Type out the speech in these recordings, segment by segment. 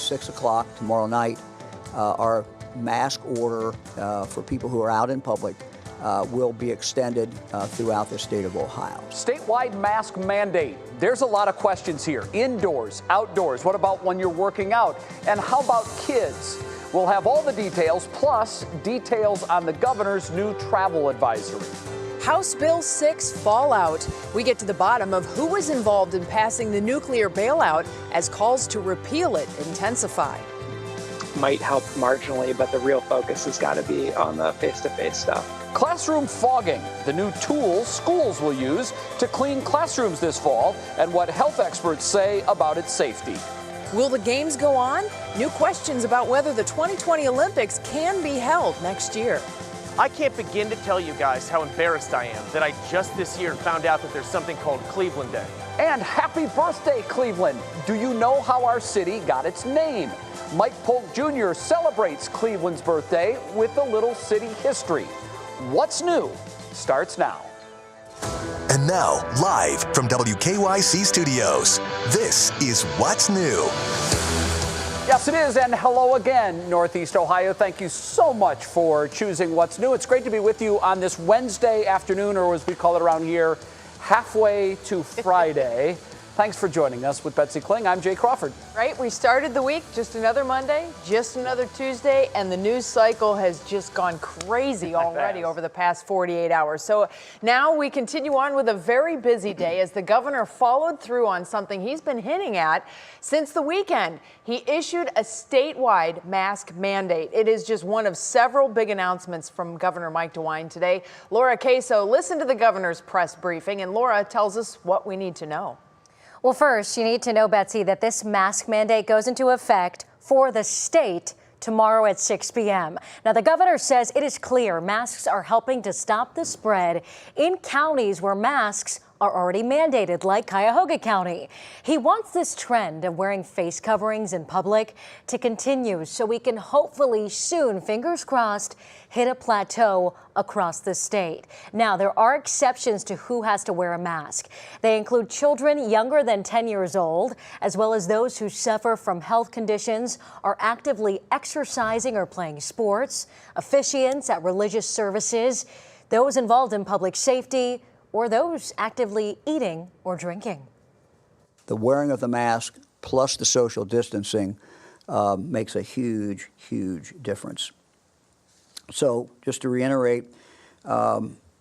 6 o'clock tomorrow night, our mask order for people who are out in public will be extended throughout the state of Ohio. Statewide mask mandate. There's a lot of questions here. Indoors, outdoors. What about when you're working out? And how about kids? We'll have all the details, plus details on the governor's new travel advisory. House Bill 6 fallout. We get to the bottom of who was involved in passing the nuclear bailout as calls to repeal it intensify. Might help marginally, but the real focus has got to be on the face-to-face stuff. Classroom fogging, the new tools schools will use to clean classrooms this fall, and what health experts say about its safety. Will the games go on? New questions about whether the 2020 Olympics can be held next year. I can't begin to tell you guys how embarrassed I am that I just this year found out that there's something called Cleveland Day. And happy birthday, Cleveland! Do you know how our city got its name? Mike Polk Jr. celebrates Cleveland's birthday with a little city history. What's new starts now. And now, live from WKYC Studios, this is What's New. Yes, it is, and hello again, Northeast Ohio. Thank you so much for choosing What's New. It's great to be with you on this Wednesday afternoon, or as we call it around here, halfway to Friday. Thanks for joining us with Betsy Kling. I'm Jay Crawford. Right, we started the week, just another Monday, just another Tuesday, and the news cycle has just gone crazy already over the past 48 hours. So now we continue on with a very busy day as the governor followed through on something he's been hinting at since the weekend. He issued a statewide mask mandate. It is just one of several big announcements from Governor Mike DeWine today. Laura Queso listened to the governor's press briefing, and Laura tells us what we need to know. Well, first, you need to know, Betsy, that this mask mandate goes into effect for the state tomorrow at 6 p.m. Now, the governor says it is clear masks are helping to stop the spread in counties where masks are already mandated, like Cuyahoga County. He wants this trend of wearing face coverings in public to continue so we can hopefully soon, fingers crossed, hit a plateau across the state. Now, there are exceptions to who has to wear a mask. They include children younger than 10 years old, as well as those who suffer from health conditions, are actively exercising or playing sports, officiants at religious services, those involved in public safety, or those actively eating or drinking. The wearing of the mask plus the social distancing makes a huge, huge difference. So just to reiterate,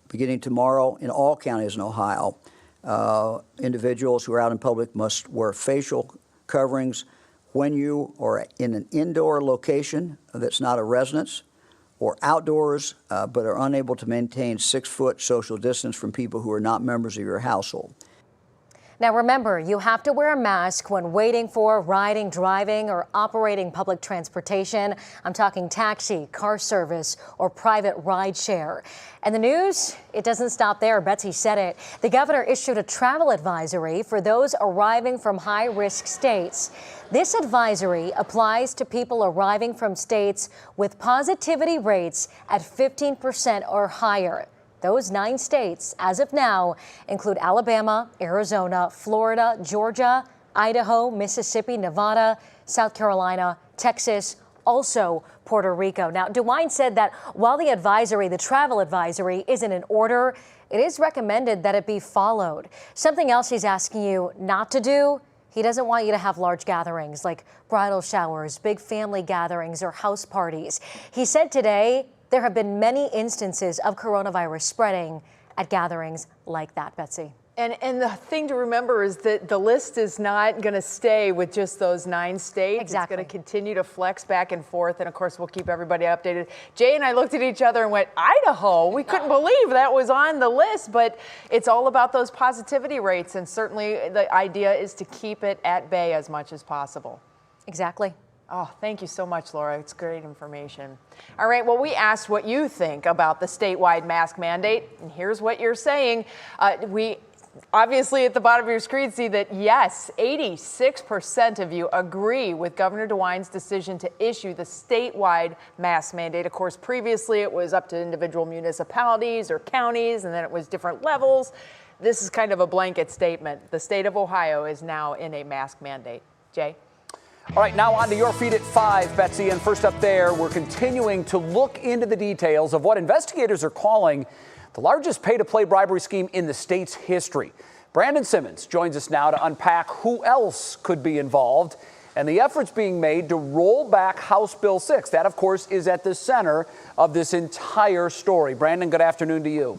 beginning tomorrow in all counties in Ohio, individuals who are out in public must wear facial coverings when you are in an indoor location that's not a residence, or outdoors, but are unable to maintain 6-foot social distance from people who are not members of your household. Now remember, you have to wear a mask when waiting for, riding, driving, or operating public transportation. I'm talking taxi, car service, or private ride share. And the news, it doesn't stop there. Betsy said it. The governor issued a travel advisory for those arriving from high-risk states. This advisory applies to people arriving from states with positivity rates at 15% or higher. Those 9 states, as of now, include Alabama, Arizona, Florida, Georgia, Idaho, Mississippi, Nevada, South Carolina, Texas, also Puerto Rico. Now, DeWine said that while the travel advisory isn't in order, it is recommended that it be followed. Something else he's asking you not to do: he doesn't want you to have large gatherings like bridal showers, big family gatherings, or house parties. He said today there have been many instances of coronavirus spreading at gatherings like that, Betsy. And the thing to remember is that the list is not going to stay with just those 9 states. Exactly. It's going to continue to flex back and forth. And of course, we'll keep everybody updated. Jay and I looked at each other and went, Idaho? We couldn't believe that was on the list. But it's all about those positivity rates. And certainly the idea is to keep it at bay as much as possible. Exactly. Oh, thank you so much, Laura. It's great information. All right, well, we asked what you think about the statewide mask mandate, and here's what you're saying. We obviously at the bottom of your screen see that, yes, 86% of you agree with Governor DeWine's decision to issue the statewide mask mandate. Of course, previously it was up to individual municipalities or counties, and then it was different levels. This is kind of a blanket statement. The state of Ohio is now in a mask mandate. Jay? All right, now on to your feed at 5, Betsy. And first up there, we're continuing to look into the details of what investigators are calling the largest pay-to-play bribery scheme in the state's history. Brandon Simmons joins us now to unpack who else could be involved and the efforts being made to roll back House Bill 6. That, of course, is at the center of this entire story. Brandon, good afternoon to you.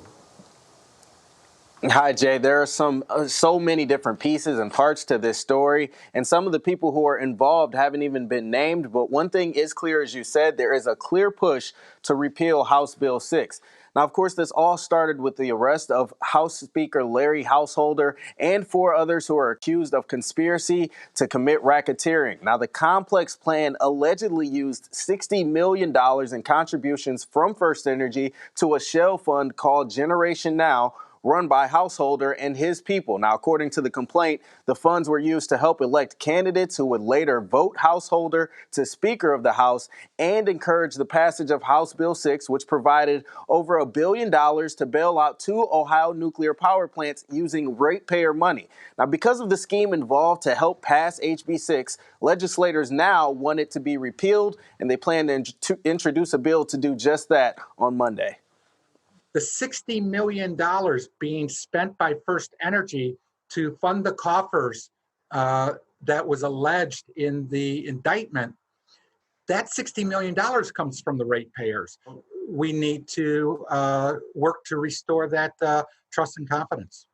Hi, Jay. There are so many different pieces and parts to this story, and some of the people who are involved haven't even been named. But one thing is clear, as you said, there is a clear push to repeal House Bill 6. Now, of course, this all started with the arrest of House Speaker Larry Householder and 4 others who are accused of conspiracy to commit racketeering. Now, the complex plan allegedly used $60 million in contributions from First Energy to a shell fund called Generation Now, run by Householder and his people. Now, according to the complaint, the funds were used to help elect candidates who would later vote Householder to Speaker of the House and encourage the passage of House Bill 6, which provided over $1 billion to bail out 2 Ohio nuclear power plants using ratepayer money. Now, because of the scheme involved to help pass HB 6, legislators now want it to be repealed, and they plan to introduce a bill to do just that on Monday. The $60 million being spent by First Energy to fund the coffers that was alleged in the indictment, that $60 million comes from the ratepayers. We need to work to restore that trust and confidence.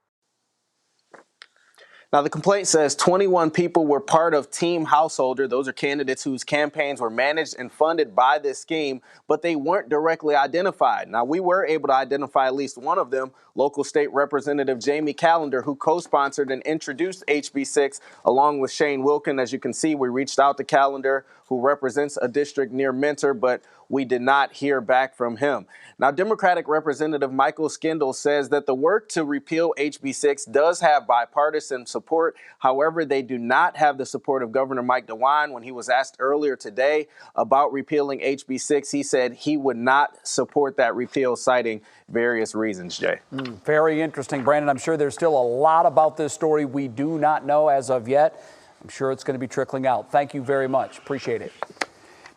Now, the complaint says 21 people were part of Team Householder. Those are candidates whose campaigns were managed and funded by this scheme, but they weren't directly identified. Now, we were able to identify at least one of them, local state representative Jamie Callender, who co-sponsored and introduced HB 6 along with Shane Wilkin. As you can see, we reached out to Callender, who represents a district near Mentor, but we did not hear back from him. Now, Democratic Representative Michael Skindle says that the work to repeal HB 6 does have bipartisan support. However, they do not have the support of Governor Mike DeWine. When he was asked earlier today about repealing HB 6, he said he would not support that repeal, citing various reasons, Jay. Very interesting, Brandon. I'm sure there's still a lot about this story we do not know as of yet. I'm sure it's going to be trickling out. Thank you very much. Appreciate it.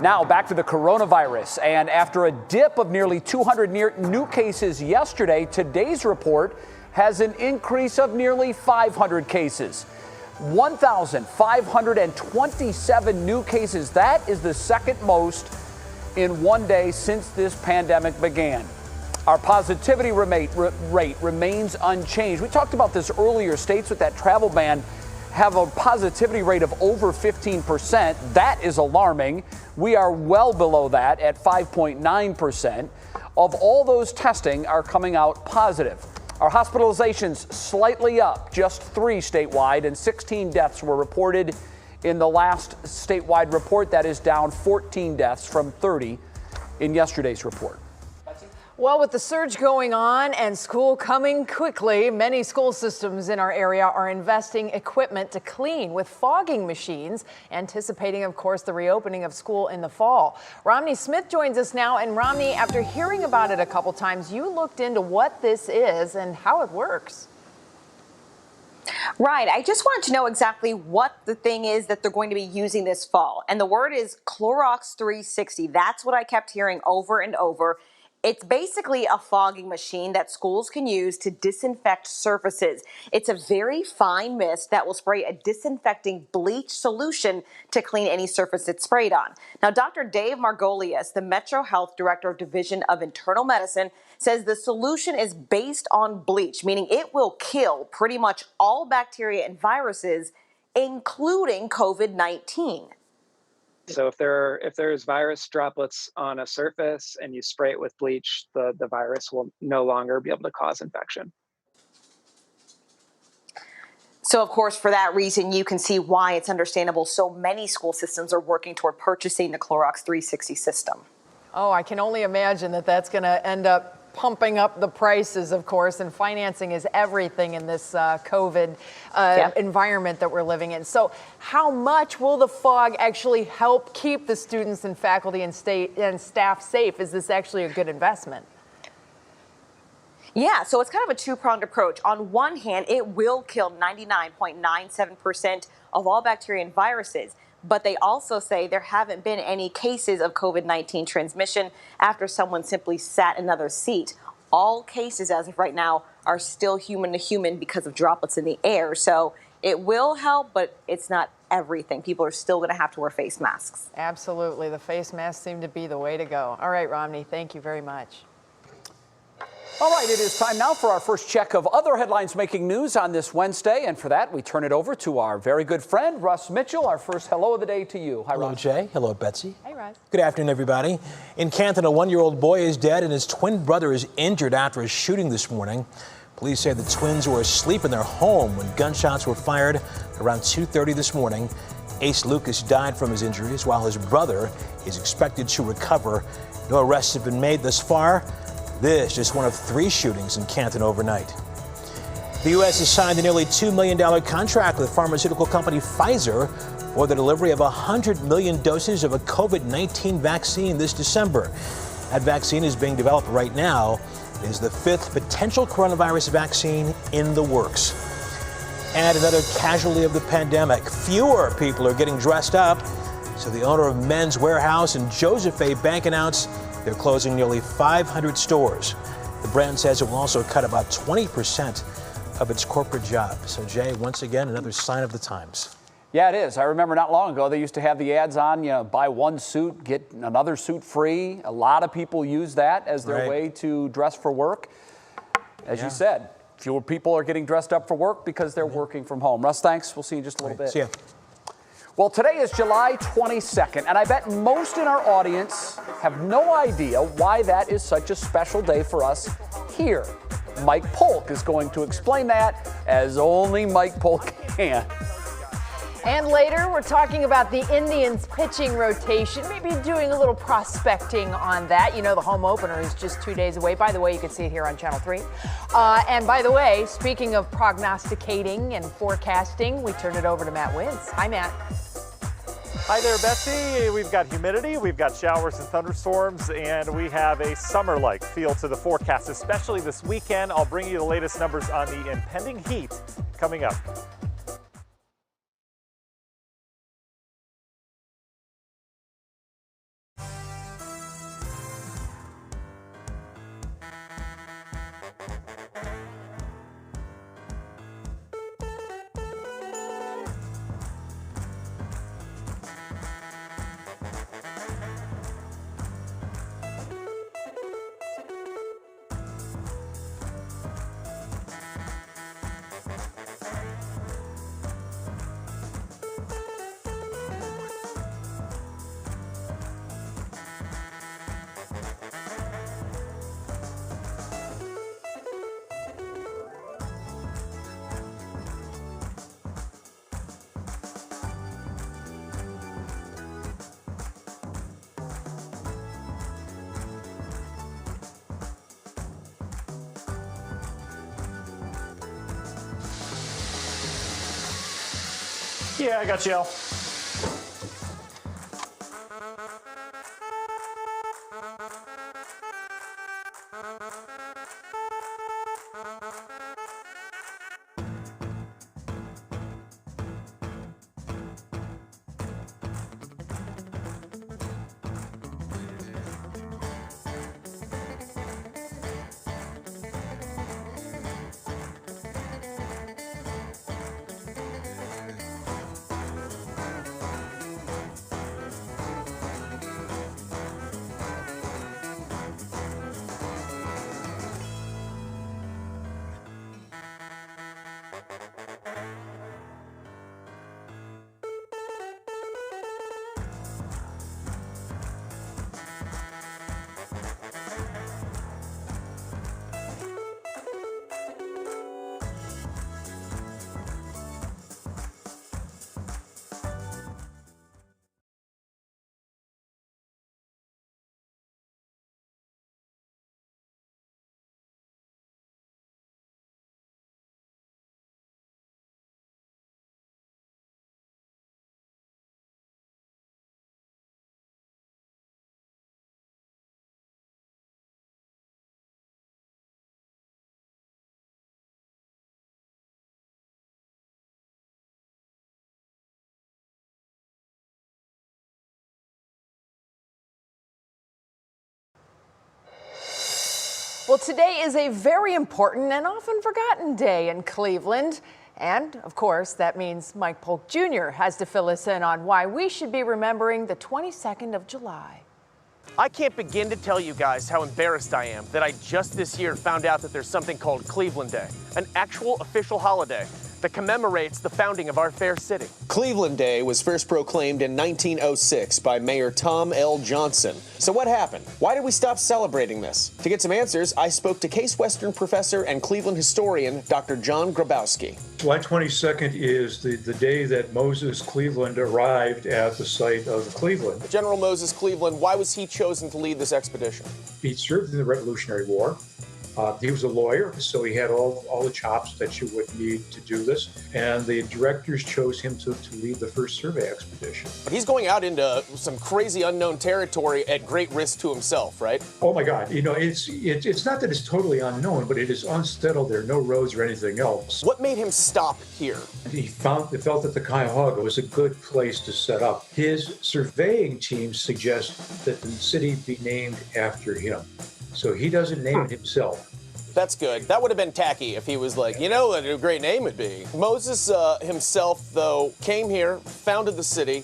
Now back to the coronavirus. And after a dip of nearly 200 new cases yesterday, today's report has an increase of nearly 500 cases. 1,527 new cases. That is the second most in one day since this pandemic began. Our positivity rate remains unchanged. We talked about this earlier. States with that travel ban have a positivity rate of over 15%. That is alarming. We are well below that at 5.9%. Of all those testing are coming out positive. Our hospitalizations slightly up, just 3 statewide, and 16 deaths were reported in the last statewide report. That is down 14 deaths from 30 in yesterday's report. Well, with the surge going on and school coming quickly, many school systems in our area are investing equipment to clean with fogging machines, anticipating, of course, the reopening of school in the fall. Romney Smith joins us now. And Romney, after hearing about it a couple times, you looked into what this is and how it works. Right. I just wanted to know exactly what the thing is that they're going to be using this fall. And the word is Clorox 360. That's what I kept hearing over and over. It's basically a fogging machine that schools can use to disinfect surfaces. It's a very fine mist that will spray a disinfecting bleach solution to clean any surface it's sprayed on. Now, Dr. Dave Margolius, the Metro Health Director of Division of Internal Medicine, says the solution is based on bleach, meaning it will kill pretty much all bacteria and viruses, including COVID-19. So if there's virus droplets on a surface and you spray it with bleach, the virus will no longer be able to cause infection. So, of course, for that reason, you can see why it's understandable so many school systems are working toward purchasing the Clorox 360 system. Oh, I can only imagine that that's going to end up pumping up the prices, of course, and financing is everything in this COVID environment that we're living in. So how much will the fog actually help keep the students and faculty and staff safe? Is this actually a good investment? Yeah, so it's kind of a two-pronged approach. On one hand, it will kill 99.97% of all bacteria and viruses. but they also say there haven't been any cases of COVID-19 transmission after someone simply sat in another seat. All cases as of right now are still human to human because of droplets in the air. So it will help, but it's not everything. People are still going to have to wear face masks. Absolutely. The face masks seem to be the way to go. All right, Romney, thank you very much. All right, it is time now for our first check of other headlines making news on this Wednesday. And for that, we turn it over to our very good friend, Russ Mitchell. Our first hello of the day to you. Hi, Hello, Russ. Jay. Hello, Betsy. Hey, Russ. Good afternoon, everybody. In Canton, a 1-year-old boy is dead and his twin brother is injured after a shooting this morning. Police say the twins were asleep in their home when gunshots were fired around 2:30 this morning. Ace Lucas died from his injuries while his brother is expected to recover. No arrests have been made thus far. This is just one of 3 shootings in Canton overnight. The U.S. has signed a nearly $2 million contract with pharmaceutical company Pfizer for the delivery of 100 million doses of a COVID-19 vaccine this December. That vaccine is being developed right now. It is the 5th potential coronavirus vaccine in the works. And another casualty of the pandemic. Fewer people are getting dressed up. So the owner of Men's Warehouse and Joseph A. Bank announced they're closing nearly 500 stores. The brand says it will also cut about 20% of its corporate jobs. So, Jay, once again, another sign of the times. Yeah, it is. I remember not long ago, they used to have the ads on, buy one suit, get another suit free. A lot of people use that as their way to dress for work. As you said, fewer people are getting dressed up for work because they're working from home. Russ, thanks. We'll see you in just a little bit. See ya. Well, today is July 22nd, and I bet most in our audience have no idea why that is such a special day for us here. Mike Polk is going to explain that as only Mike Polk can. And later, we're talking about the Indians' pitching rotation, maybe doing a little prospecting on that. The home opener is just 2 days away. By the way, you can see it here on Channel 3. And by the way, speaking of prognosticating and forecasting, we turn it over to Matt Wins. Hi, Matt. Hi there, Betsy. We've got humidity, we've got showers and thunderstorms, and we have a summer-like feel to the forecast, especially this weekend. I'll bring you the latest numbers on the impending heat coming up. Yeah, I got you. Well, today is a very important and often forgotten day in Cleveland. And, of course, that means Mike Polk Jr. has to fill us in on why we should be remembering the 22nd of July. I can't begin to tell you guys how embarrassed I am that I just this year found out that there's something called Cleveland Day, an actual official holiday that commemorates the founding of our fair city. Cleveland Day was first proclaimed in 1906 by Mayor Tom L. Johnson. So what happened? Why did we stop celebrating this? To get some answers, I spoke to Case Western professor and Cleveland historian Dr. John Grabowski. July 22nd is the day that Moses Cleveland arrived at the site of Cleveland. General Moses Cleveland, why was he chosen to lead this expedition? He served in the Revolutionary War. He was a lawyer, so he had all the chops that you would need to do this. And the directors chose him to lead the first survey expedition. But he's going out into some crazy unknown territory at great risk to himself, right? Oh my God, you know, it's not that it's totally unknown, but it is unsettled. There are no roads or anything else. What made him stop here? He felt that the Cuyahoga was a good place to set up. His surveying team suggests that the city be named after him. So he doesn't name it himself. That's good. That would have been tacky if he was like, you know what a great name would be. Moses himself, though, came here, founded the city,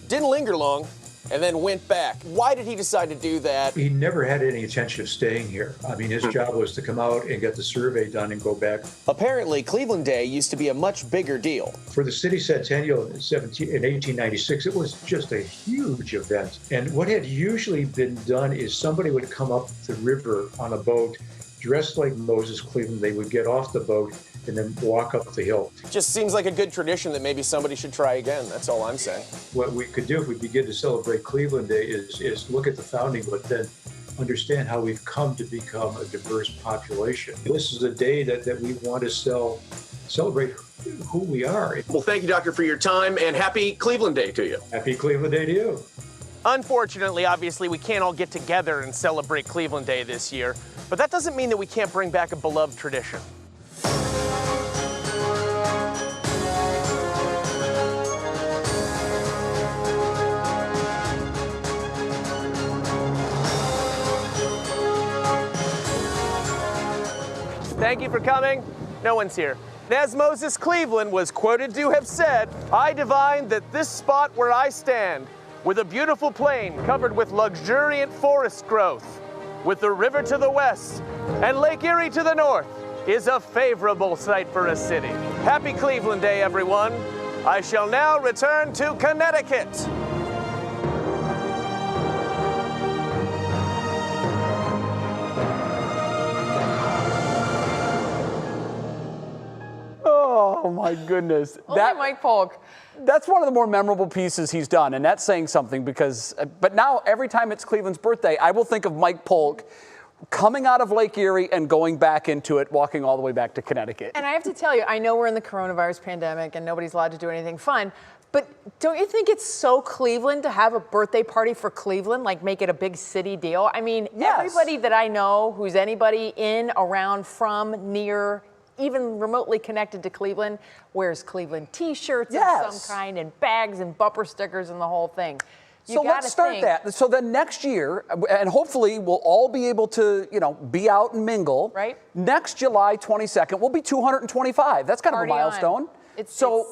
didn't linger long, and then went back. Why did he decide to do that? He never had any intention of staying here. I mean, his job was to come out and get the survey done and go back. Apparently, Cleveland Day used to be a much bigger deal. For the city centennial in 1896, it was just a huge event. And what had usually been done is somebody would come up the river on a boat dressed like Moses Cleveland. They would get off the boat and then walk up the hill. Just seems like a good tradition that maybe somebody should try again. That's all I'm saying. What we could do if we begin to celebrate Cleveland Day is look at the founding, but then understand how we've come to become a diverse population. This is a day that we want to celebrate who we are. Well, thank you, Doctor, for your time, and happy Cleveland Day to you. Happy Cleveland Day to you. Unfortunately, obviously, we can't all get together and celebrate Cleveland Day this year, but that doesn't mean that we can't bring back a beloved tradition. Thank you for coming. No one's here. As Moses Cleveland was quoted to have said, I divine that this spot where I stand, with a beautiful plain covered with luxuriant forest growth, with the river to the west and Lake Erie to the north, is a favorable site for a city. Happy Cleveland Day, everyone. I shall now return to Connecticut. Oh my goodness. Only Mike Polk. That's one of the more memorable pieces he's done, and that's saying something because, but now every time it's Cleveland's birthday, I will think of Mike Polk coming out of Lake Erie and going back into it, walking all the way back to Connecticut. And I have to tell you, I know we're in the coronavirus pandemic and nobody's allowed to do anything fun, but don't you think it's so Cleveland to have a birthday party for Cleveland, like make it a big city deal? I mean, Yes. Everybody that I know who's anybody in, around, from, near, even remotely connected to Cleveland, wears Cleveland t-shirts Yes. of some kind and bags and bumper stickers and the whole thing. You So let's start that. So then next year, and hopefully we'll all be able to, be out and mingle. Right. Next July 22nd will be 225. That's kind Party of a milestone. on.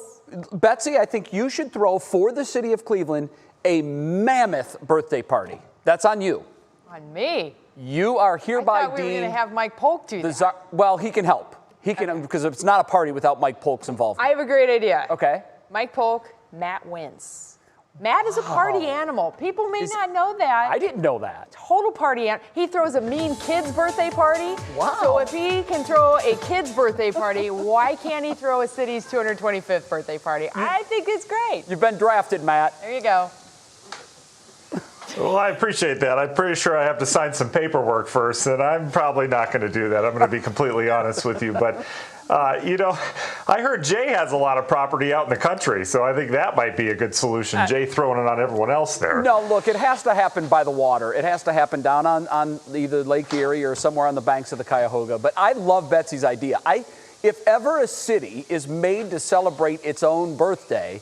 Betsy, I think you should throw for the city of Cleveland a mammoth birthday party. That's on you. On me? You are hereby I thought we were going to have Mike Polk do that. Well, he can help. He can, because it's not a party without Mike Polk's involvement. I have a great idea. Okay. Mike Polk, Matt wins. Matt is a party animal. People may not know that. I didn't know that. Total party animal. He throws a mean kid's birthday party. Wow. So if he can throw a kid's birthday party, why can't he throw a city's 225th birthday party? I think it's great. You've been drafted, Matt. There you go. Well, I appreciate that. I'm pretty sure I have to sign some paperwork first, and I'm probably not going to do that. I'm going to be completely honest with you. But, I heard Jay has a lot of property out in the country, so I think that might be a good solution. Jay throwing it on everyone else there. No, look, it has to happen by the water. It has to happen down on either Lake Erie or somewhere on the banks of the Cuyahoga. But I love Betsy's idea. If ever a city is made to celebrate its own birthday,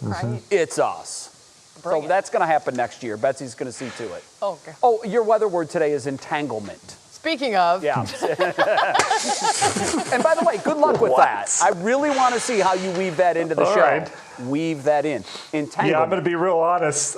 it's us. So that's going to happen next year. Betsy's going to see to it. Okay. Oh, your weather word today is entanglement. speaking of. Yeah. And by the way, good luck with that. I really want to see how you weave that into the show. Right. Weave that in. Entanglement. Yeah, I'm going to be real honest.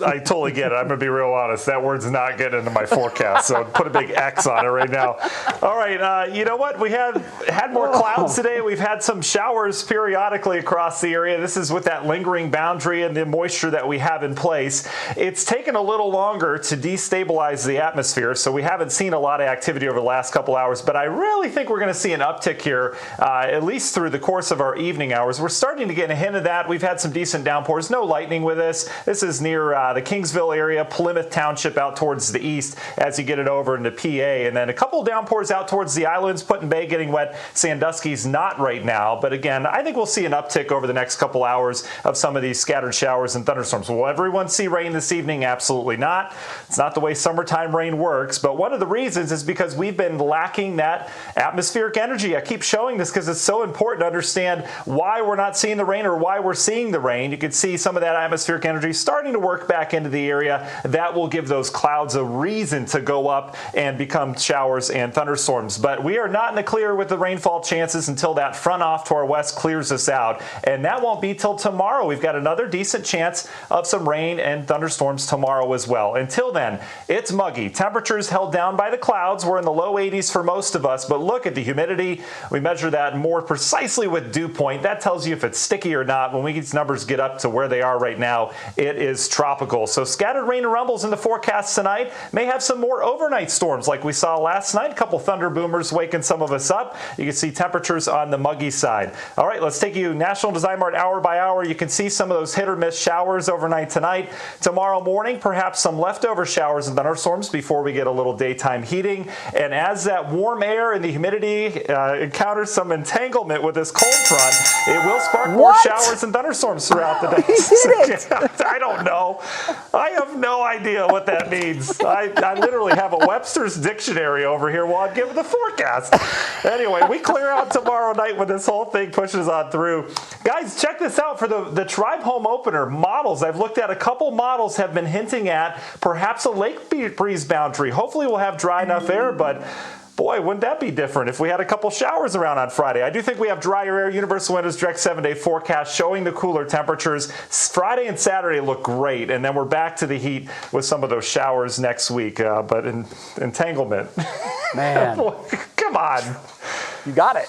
I totally get it. I'm going to be real honest. That word's not getting into my forecast, so put a big X on it right now. All right, you know what? We had more clouds today. We've had some showers periodically across the area. This is with that lingering boundary and the moisture that we have in place. It's taken a little longer to destabilize the atmosphere, so we haven't seen a lot of activity over the last couple hours, but I really think we're going to see an uptick here, at least through the course of our evening hours. We're starting to get a hint of that. We've had some decent downpours. No lightning with this. This is near the Kingsville area, Plymouth Township out towards the east as you get it over into PA. And then a couple of downpours out towards the islands, Put in Bay getting wet. Sandusky's not right now. But again, I think we'll see an uptick over the next couple hours of some of these scattered showers and thunderstorms. Will everyone see rain this evening? Absolutely not. It's not the way summertime rain works. But one of the reasons is because we've been lacking that atmospheric energy. I keep showing this because it's so important to understand why we're not seeing the rain or why we're seeing the rain. You can see some of that atmospheric energy starting to work back into the area. That will give those clouds a reason to go up and become showers and thunderstorms. But we are not in the clear with the rainfall chances until that front off to our west clears us out. And that won't be till tomorrow. We've got another decent chance of some rain and thunderstorms tomorrow as well. Until then, it's muggy. Temperatures held down by the clouds. We're in the low 80s for most of us, but look at the humidity. We measure that more precisely with dew point. That tells you if it's sticky or not. When these numbers get up to where they are right now, it is tropical. So scattered rain and rumbles in the forecast tonight. May have some more overnight storms like we saw last night. A couple thunder boomers waking some of us up. You can see temperatures on the muggy side. All right, let's take you National Design Mart hour by hour. You can see some of those hit or miss showers overnight tonight. Tomorrow morning, perhaps some leftover showers and thunderstorms before we get a little daytime heating. And as that warm air and the humidity encounters some entanglement with this cold front, it will spark more showers and thunderstorms throughout the day. I don't know. I have no idea what that means. I literally have a Webster's dictionary over here while I'm giving the forecast. Anyway, we clear out tomorrow night when this whole thing pushes on through. Guys, check this out for the Tribe Home Opener models. I've looked at a couple models have been hinting at perhaps a lake breeze boundary. Hopefully we'll have dry enough air, but boy, wouldn't that be different if we had a couple showers around on Friday. I do think we have drier air. Universal Windows Direct 7-day forecast showing the cooler temperatures. Friday and Saturday look great, and then we're back to the heat with some of those showers next week. But entanglement. Man. Boy, come on. You got it.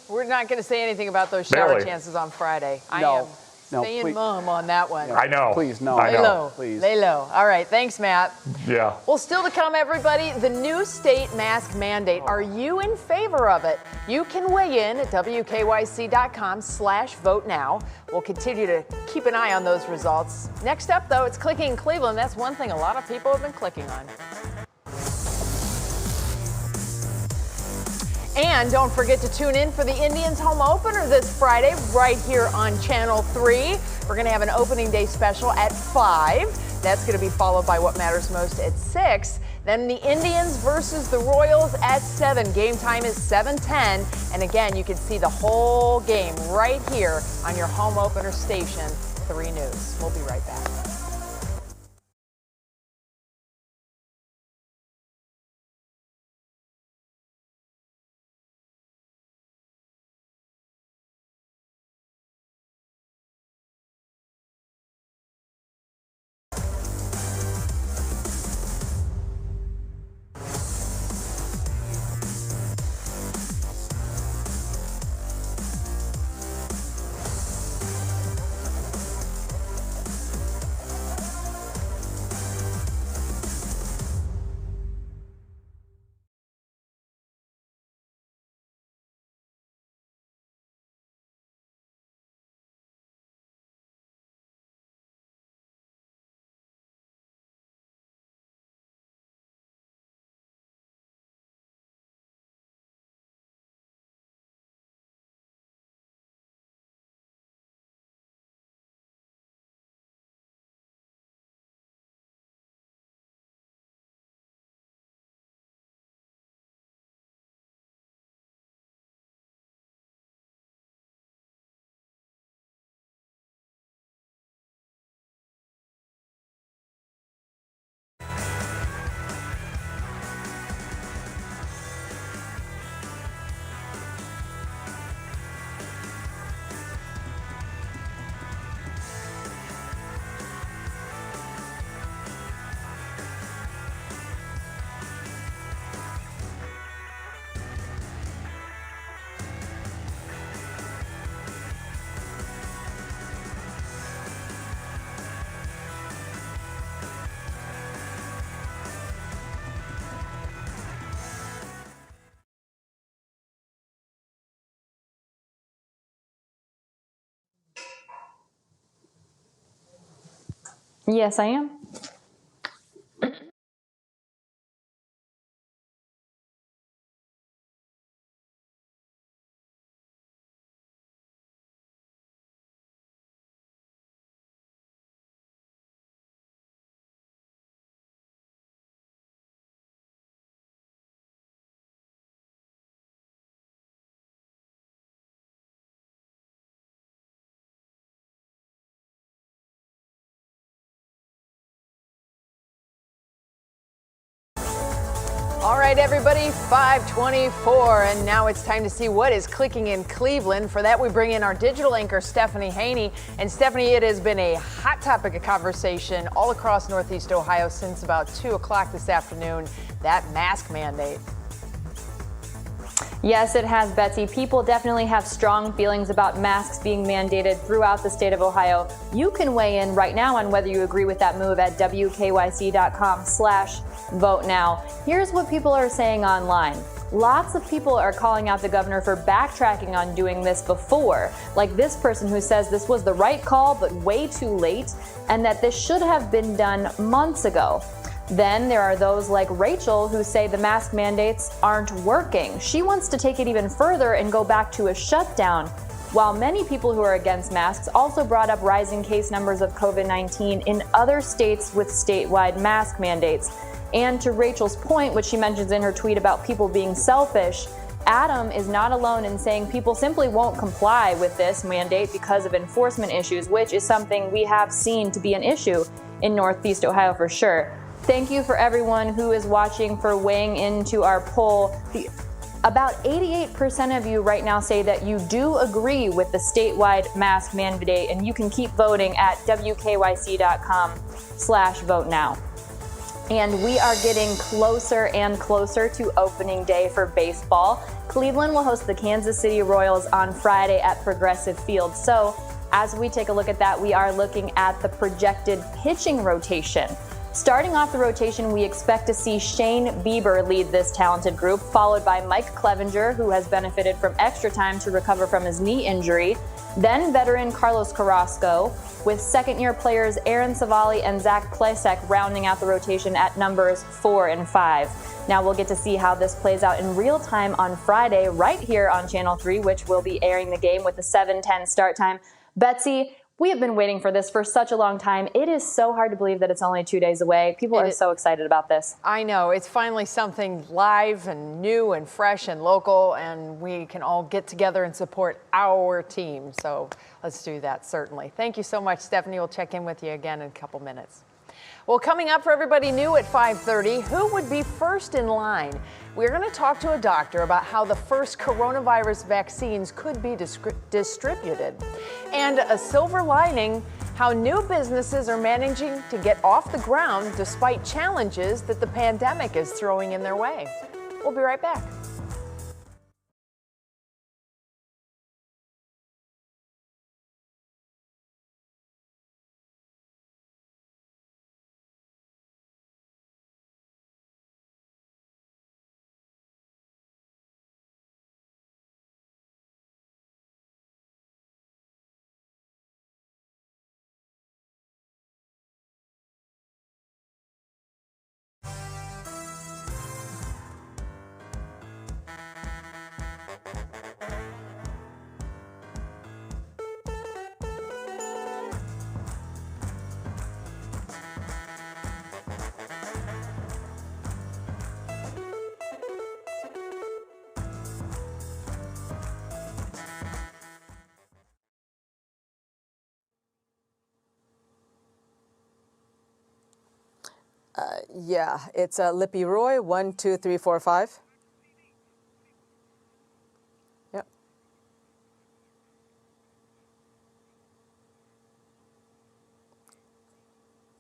We're not going to say anything about those shower chances on Friday. I am staying mum on that one. I know. Please, no. Lay low. Please. Lay low. All right. Thanks, Matt. Yeah. Well, still to come, everybody, the new state mask mandate. Are you in favor of it? You can weigh in at WKYC.com/vote now. We'll continue to keep an eye on those results. Next up, though, it's clicking in Cleveland. That's one thing a lot of people have been clicking on. And don't forget to tune in for the Indians home opener this Friday right here on Channel 3. We're going to have an opening day special at 5. That's going to be followed by What Matters Most at 6. Then the Indians versus the Royals at 7. Game time is 7:10. And again, you can see the whole game right here on your home opener station, 3 News. We'll be right back. Yes, I am. All right, everybody, 5:24, and now it's time to see what is clicking in Cleveland. For that, we bring in our digital anchor, Stephanie Haney. And Stephanie, it has been a hot topic of conversation all across Northeast Ohio since about 2 o'clock this afternoon, that mask mandate. Yes, it has, Betsy. People definitely have strong feelings about masks being mandated throughout the state of Ohio. You can weigh in right now on whether you agree with that move at WKYC.com/vote now. Here's what people are saying online. Lots of people are calling out the governor for backtracking on doing this before, like this person who says this was the right call but way too late, and that this should have been done months ago. Then there are those like Rachel who say the mask mandates aren't working. She wants to take it even further and go back to a shutdown. While many people who are against masks also brought up rising case numbers of COVID-19 in other states with statewide mask mandates. And to Rachel's point, which she mentions in her tweet about people being selfish, Adam is not alone in saying people simply won't comply with this mandate because of enforcement issues, which is something we have seen to be an issue in Northeast Ohio for sure. Thank you for everyone who is watching for weighing into our poll. About 88% of you right now say that you do agree with the statewide mask mandate, and you can keep voting at WKYC.com/vote now. And we are getting closer and closer to opening day for baseball. Cleveland will host the Kansas City Royals on Friday at Progressive Field. So as we take a look at that, we are looking at the projected pitching rotation. Starting off the rotation, we expect to see Shane Bieber lead this talented group, followed by Mike Clevenger, who has benefited from extra time to recover from his knee injury. Then veteran Carlos Carrasco, with second-year players Aaron Savali and Zach Plesek rounding out the rotation at numbers 4 and 5. Now we'll get to see how this plays out in real time on Friday, right here on Channel 3, which will be airing the game with the 7:10 start time. Betsy, we have been waiting for this for such a long time. It is so hard to believe that it's only 2 days away. People are so excited about this. I know. It's finally something live and new and fresh and local, and we can all get together and support our team. So let's do that, certainly. Thank you so much, Stephanie. We'll check in with you again in a couple minutes. Well, coming up for everybody new at 5:30, who would be first in line? We're going to talk to a doctor about how the first coronavirus vaccines could be distributed. And a silver lining, how new businesses are managing to get off the ground despite challenges that the pandemic is throwing in their way. We'll be right back. Yeah, it's Lippy Roy, 1, 2, 3, 4, 5. Yep.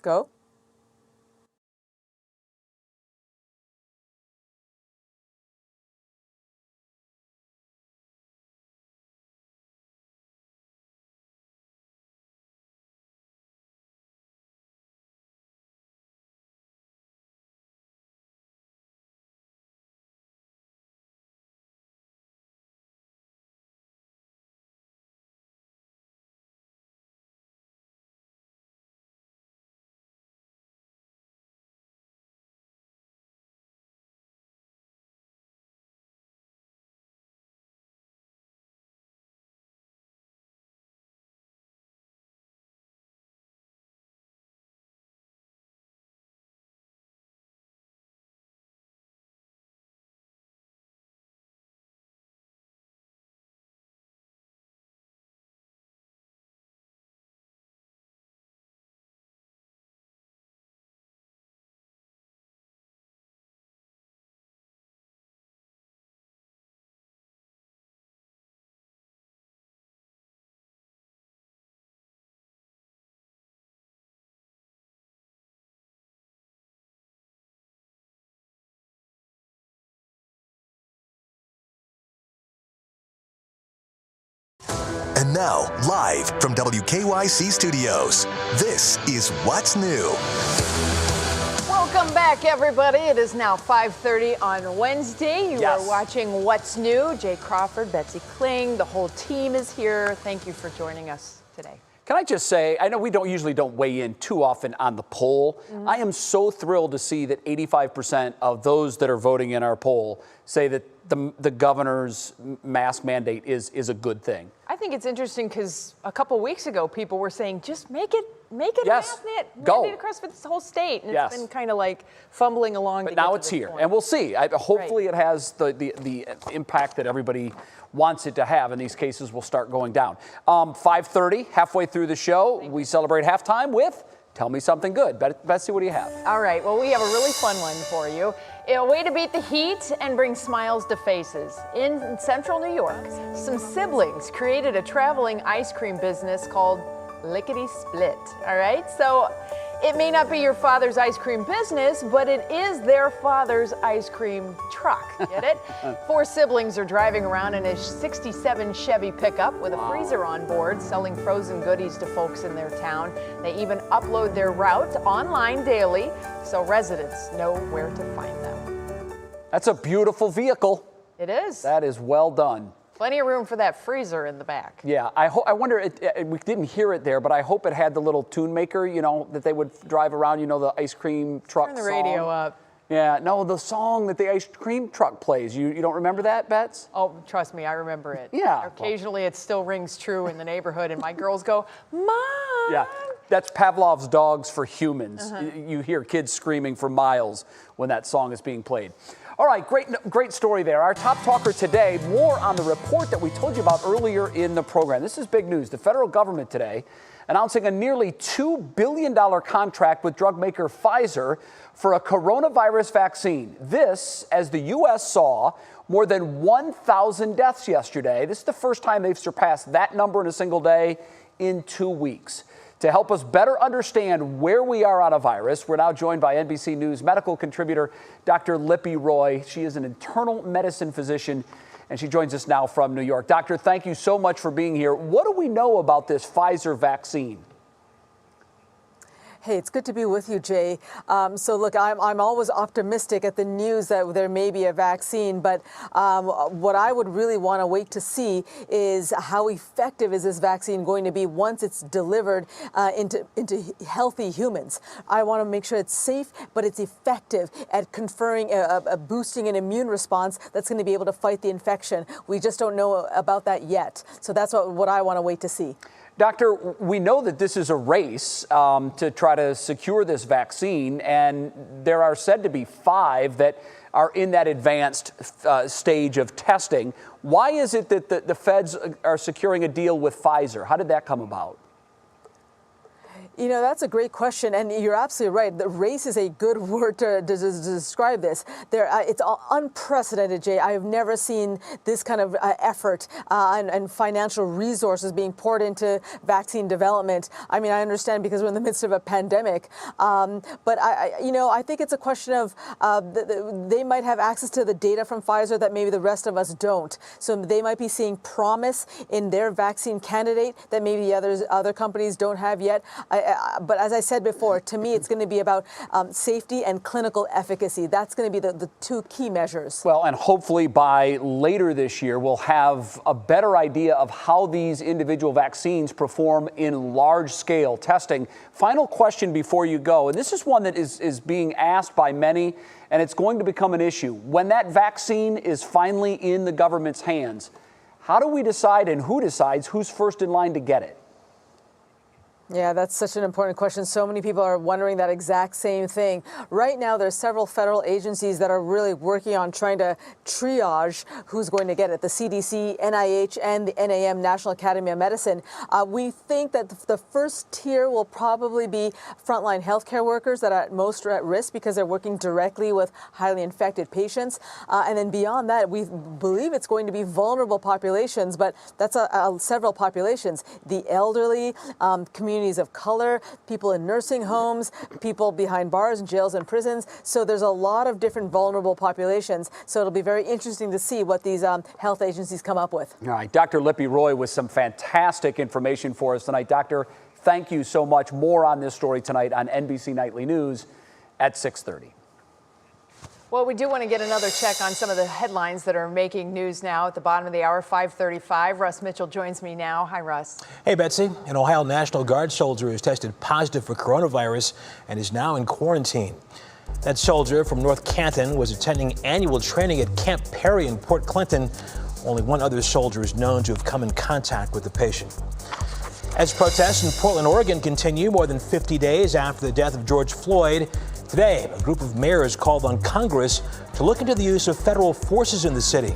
Go. And now, live from WKYC Studios, this is What's New. Welcome back, everybody. It is now 5:30 on Wednesday. You are watching What's New. Jay Crawford, Betsy Kling, the whole team is here. Thank you for joining us today. Can I just say, I know we usually don't weigh in too often on the poll. I am so thrilled to see that 85% of those that are voting in our poll say that the governor's mask mandate is a good thing. I think it's interesting because a couple weeks ago, people were saying, just make it Yes, mandate across this whole state. And it's been kind of like fumbling along. But now it's here, and we'll see. Hopefully it has the impact that everybody wants it to have, and these cases will start going down. 5:30, halfway through the show, we celebrate halftime with Tell Me Something Good. Betsy, what do you have? All right, well, we have a really fun one for you. A way to beat the heat and bring smiles to faces. In central New York, some siblings created a traveling ice cream business called Lickety Split. All right, so it may not be your father's ice cream business, but it is their father's ice cream truck. Get it? 4 siblings are driving around in a '67 Chevy pickup with a freezer on board, selling frozen goodies to folks in their town. They even upload their route online daily, so residents know where to find them. That's a beautiful vehicle. It is. That is well done. Plenty of room for that freezer in the back. Yeah, I wonder, we didn't hear it there, but I hope it had the little tune maker, that they would drive around, the ice cream truck Turn the song. radio up. Yeah, no, the song that the ice cream truck plays. You don't remember that, Bets? Oh, trust me, I remember it. Yeah. Occasionally it still rings true in the neighborhood, and my girls go, Mom! Yeah, that's Pavlov's dogs for humans. You hear kids screaming for miles when that song is being played. All right, great story there. Our top talker today, more on the report that we told you about earlier in the program. This is big news. The federal government today announcing a nearly $2 billion contract with drug maker Pfizer for a coronavirus vaccine. This, as the U.S. saw more than 1,000 deaths yesterday. This is the first time they've surpassed that number in a single day in 2 weeks. To help us better understand where we are on a virus, we're now joined by NBC News medical contributor Dr. Lippy Roy. She is an internal medicine physician, and she joins us now from New York. Doctor, thank you so much for being here. What do we know about this Pfizer vaccine? Hey, it's good to be with you, Jay. So look, I'm always optimistic at the news that there may be a vaccine, but what I would really want to wait to see is how effective is this vaccine going to be once it's delivered into healthy humans. I want to make sure it's safe, but it's effective at conferring, boosting an immune response that's going to be able to fight the infection. We just don't know about that yet. So that's what I want to wait to see. Doctor, we know that this is a race to try to secure this vaccine, and there are said to be 5 that are in that advanced stage of testing. Why is it that the feds are securing a deal with Pfizer? How did that come about? That's a great question, and you're absolutely right. The race is a good word to describe this. It's unprecedented, Jay. I have never seen this kind of effort and financial resources being poured into vaccine development. I mean, I understand because we're in the midst of a pandemic, but I think it's a question of they might have access to the data from Pfizer that maybe the rest of us don't. So they might be seeing promise in their vaccine candidate that maybe the other companies don't have yet. But as I said before, to me, it's going to be about safety and clinical efficacy. That's going to be the 2 key measures. Well, and hopefully by later this year, we'll have a better idea of how these individual vaccines perform in large-scale testing. Final question before you go, and this is one that is being asked by many, and it's going to become an issue. When that vaccine is finally in the government's hands, how do we decide and who decides who's first in line to get it? Yeah, that's such an important question. So many people are wondering that exact same thing. Right now, there's several federal agencies that are really working on trying to triage who's going to get it. The CDC, NIH, and the NAM, National Academy of Medicine. We think that the first tier will probably be frontline healthcare workers that are most at risk because they're working directly with highly infected patients. And then beyond that, we believe it's going to be vulnerable populations, but that's several populations. The elderly, community communities of color, people in nursing homes, people behind bars and jails and prisons. So there's a lot of different vulnerable populations. So it'll be very interesting to see what these health agencies come up with. All right, Dr. Lippy Roy with some fantastic information for us tonight. Doctor, thank you so much. More on this story tonight on NBC Nightly News at 6:30. Well, we do want to get another check on some of the headlines that are making news now at the bottom of the hour, 5:35. Russ Mitchell joins me now. Hi, Russ. Hey, Betsy. An Ohio National Guard soldier is tested positive for coronavirus and is now in quarantine. That soldier from North Canton was attending annual training at Camp Perry in Port Clinton. Only one other soldier is known to have come in contact with the patient. As protests in Portland, Oregon continue more than 50 days after the death of George Floyd, today a group of mayors called on Congress to look into the use of federal forces in the city.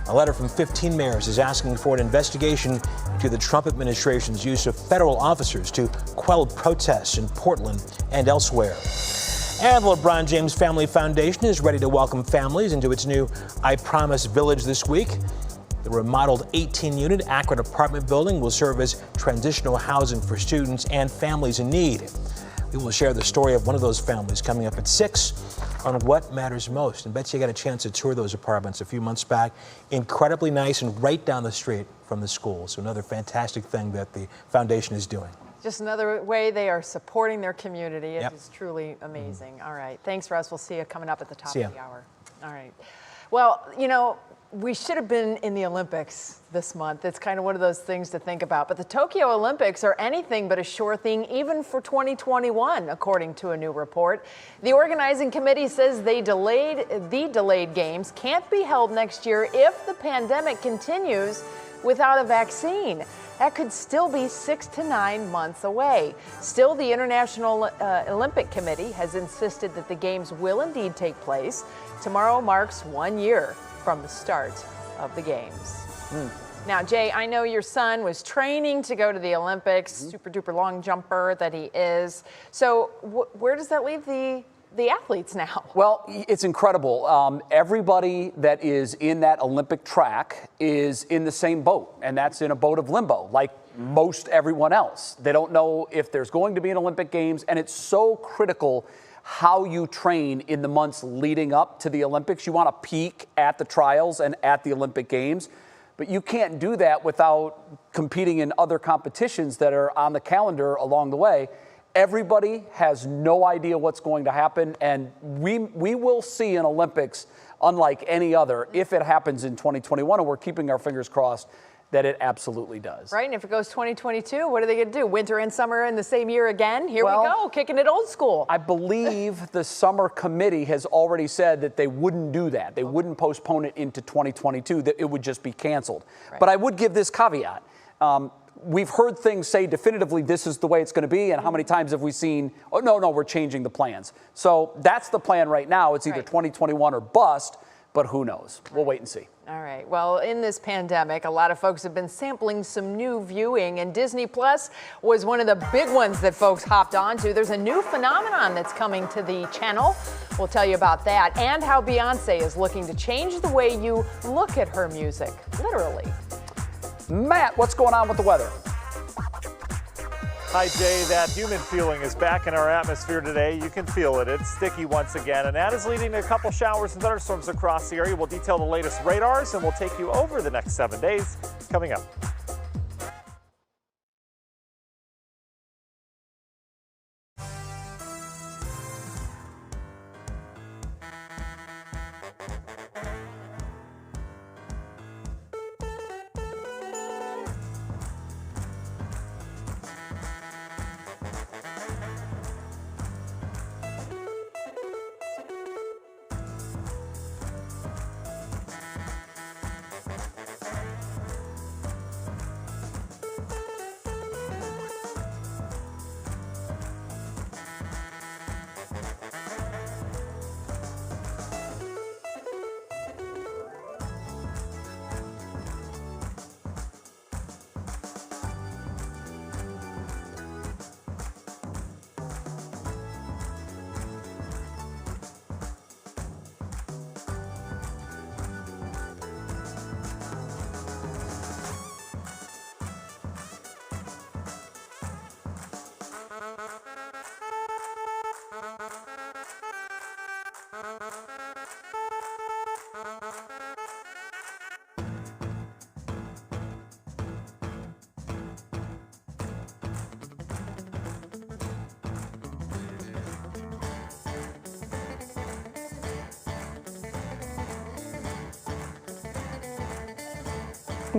A letter from 15 mayors is asking for an investigation into the Trump administration's use of federal officers to quell protests in Portland and elsewhere. And the LeBron James Family Foundation is ready to welcome families into its new I Promise Village this week. The remodeled 18-unit Akron apartment building will serve as transitional housing for students and families in need. We will share the story of one of those families coming up at 6 on What Matters Most. And Betsy, I got a chance to tour those apartments a few months back. Incredibly nice and right down the street from the school. So another fantastic thing that the foundation is doing. Just another way they are supporting their community. It Yep. is truly amazing. All right. Thanks, Russ. We'll see you coming up at the top See of ya. the hour. All right. Well, you know, we should have been in the Olympics this month. It's kind of one of those things to think about. But the Tokyo Olympics are anything but a sure thing, even for 2021, according to a new report. The organizing committee says the delayed games can't be held next year if the pandemic continues without a vaccine. That could still be 6 to 9 months away. Still, the International Olympic Committee has insisted that the games will indeed take place. Tomorrow marks 1 year from the start of the games. Now, Jay, I know your son was training to go to the Olympics, super duper long jumper that he is. So where does that leave the athletes now? Well, it's incredible. Everybody that is in that Olympic track is in the same boat, and that's in a boat of limbo, like most everyone else. They don't know if there's going to be an Olympic Games, and it's so critical how you train in the months leading up to the Olympics. You want to peak at the trials and at the Olympic Games, but you can't do that without competing in other competitions that are on the calendar along the way. Everybody has no idea what's going to happen, and we will see an Olympics unlike any other if it happens in 2021, and we're keeping our fingers crossed that it absolutely does. Right, and if it goes 2022, what are they going to do? Winter and summer in the same year again? Here we go, kicking it old school. I believe the summer committee has already said that they wouldn't do that. They wouldn't postpone it into 2022, that it would just be canceled. Right. But I would give this caveat. We've heard things say definitively this is the way it's going to be, and how many times have we seen, oh, no, we're changing the plans. So that's the plan right now. It's either 2021 or bust, but who knows? We'll wait and see. All right. Well, in this pandemic, a lot of folks have been sampling some new viewing, and Disney Plus was one of the big ones that folks hopped onto. There's a new phenomenon that's coming to the channel. We'll tell you about that, and how Beyonce is looking to change the way you look at her music, literally. Matt, what's going on with the weather? Hi, Jay. That humid feeling is back in our atmosphere today. You can feel it. It's sticky once again, and that is leading to a couple showers and thunderstorms across the area. We'll detail the latest radars, and we'll take you over the next 7 days coming up.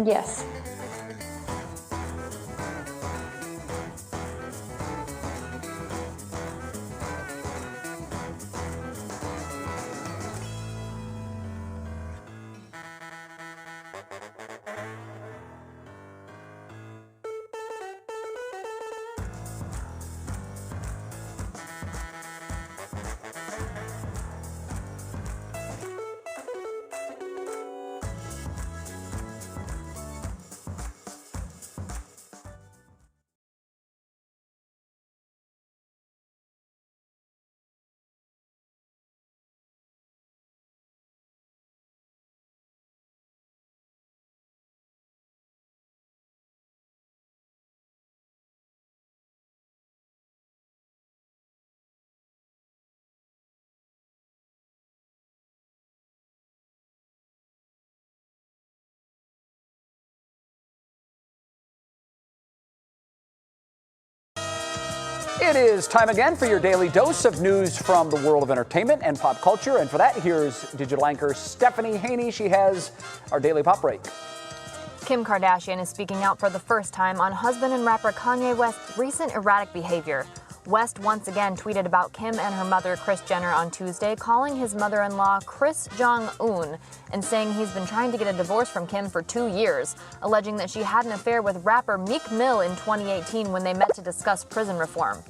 Yes. It is time again for your daily dose of news from the world of entertainment and pop culture. And for that, here's digital anchor Stephanie Haney. She has our daily pop break. Kim Kardashian is speaking out for the first time on husband and rapper Kanye West's recent erratic behavior. West once again tweeted about Kim and her mother, Kris Jenner, on Tuesday, calling his mother-in-law Kris Jong-un and saying he's been trying to get a divorce from Kim for 2 years, alleging that she had an affair with rapper Meek Mill in 2018 when they met to discuss prison reform.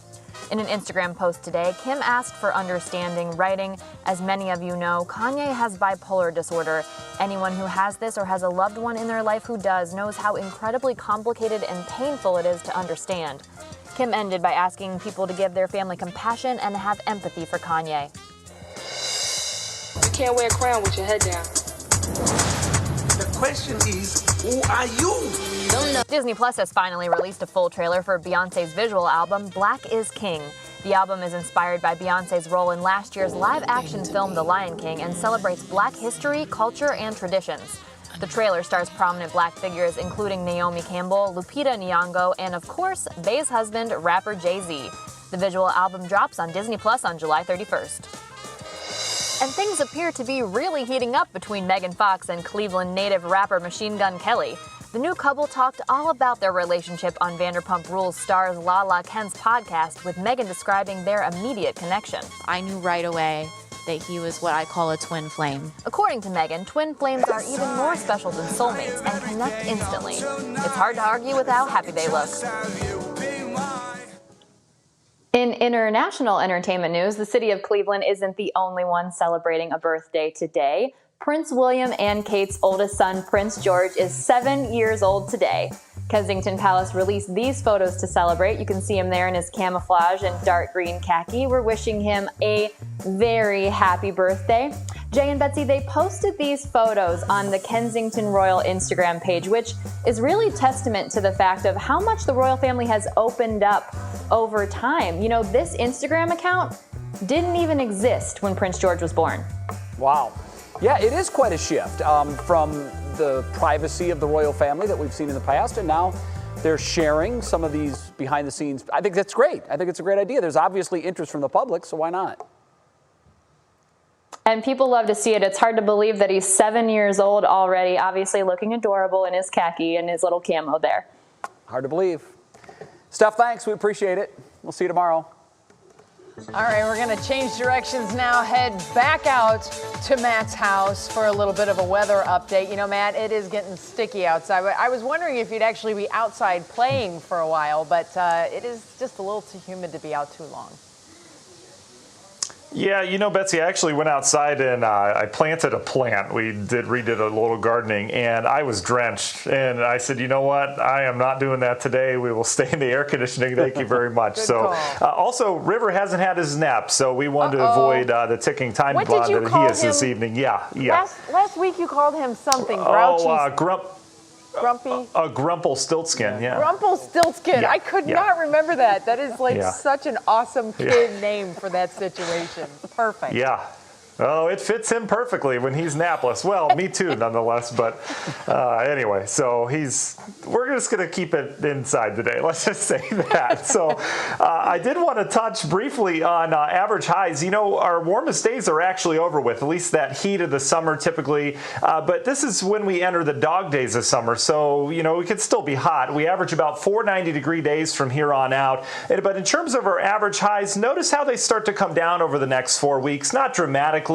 In an Instagram post today, Kim asked for understanding, writing, "As many of you know, Kanye has bipolar disorder. Anyone who has this or has a loved one in their life who does knows how incredibly complicated and painful it is to understand." Kim ended by asking people to give their family compassion and have empathy for Kanye. You can't wear a crown with your head down. The question is, who are you? Disney Plus has finally released a full trailer for Beyoncé's visual album, Black is King. The album is inspired by Beyoncé's role in last year's live-action film The Lion King and celebrates Black history, culture, and traditions. The trailer stars prominent Black figures including Naomi Campbell, Lupita Nyong'o, and of course, Bey's husband, rapper Jay-Z. The visual album drops on Disney Plus on July 31st. And things appear to be really heating up between Megan Fox and Cleveland native rapper Machine Gun Kelly. The new couple talked all about their relationship on Vanderpump Rules stars Lala Kent's podcast, with Megan describing their immediate connection. I knew right away that he was what I call a twin flame. According to Megan, twin flames are even more special than soulmates and connect instantly. It's hard to argue with how happy they look. In international entertainment news, the city of Cleveland isn't the only one celebrating a birthday today. Prince William and Kate's oldest son, Prince George, is 7 years old today. Kensington Palace released these photos to celebrate. You can see him there in his camouflage and dark green khaki. We're wishing him a very happy birthday. Jay and Betsy, they posted these photos on the Kensington Royal Instagram page, which is really testament to the fact of how much the royal family has opened up over time. You know, this Instagram account didn't even exist when Prince George was born. Wow. Yeah, it is quite a shift from the privacy of the royal family that we've seen in the past, and now they're sharing some of these behind the scenes. I think that's great. I think it's a great idea. There's obviously interest from the public, so why not? And people love to see it. It's hard to believe that he's 7 years old already, obviously looking adorable in his khaki and his little camo there. Hard to believe. Steph, thanks. We appreciate it. We'll see you tomorrow. All right, we're going to change directions now, head back out to Matt's house for a little bit of a weather update. You know, Matt, it is getting sticky outside. I was wondering if you'd actually be outside playing for a while, but it is just a little too humid to be out too long. Yeah, you know, Betsy, I actually went outside and I planted a plant. We redid a little gardening, and I was drenched. And I said, you know what? I am not doing that today. We will stay in the air conditioning. Thank you very much. So, also, River hasn't had his nap, so we wanted to avoid the ticking time bomb that he is this evening. Yeah. Last week you called him something, grouchy. Grumpy? Grumpelstiltskin, yeah. Rumpelstiltskin. Yeah, I could yeah. not remember that. That is like Yeah. such an awesome kid name for that situation. Perfect. Yeah. Oh, it fits him perfectly when he's napless. Well, me too, nonetheless. But anyway, so we're just going to keep it inside today. Let's just say that. So I did want to touch briefly on average highs. You know, our warmest days are actually over with, at least that heat of the summer typically. But this is when we enter the dog days of summer. So, you know, we could still be hot. We average about 4 90-degree days from here on out. But in terms of our average highs, notice how they start to come down over the next 4 weeks. Not dramatically.